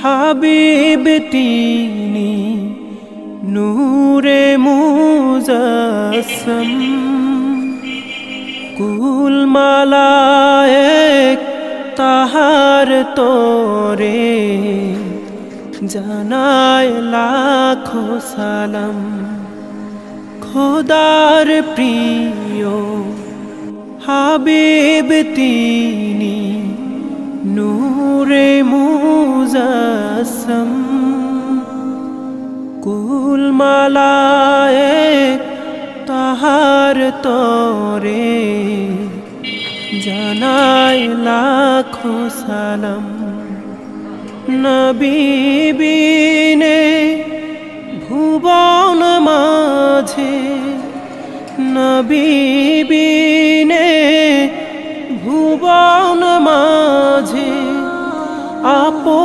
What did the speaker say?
হাবিব তিনি নূরে মুজাসসাম কুল মালায়েক তাহার তোরে জানায় লাখো সালাম। খোদার প্রিয় হাবিব তিনি নূরে মুজাসসাম কুল মালায়েক তাহার তোরে জানায় লাখো সালাম। নবী বিনে ভুবন মাঝে, নবী বিনে ভুবন মাঝে আপন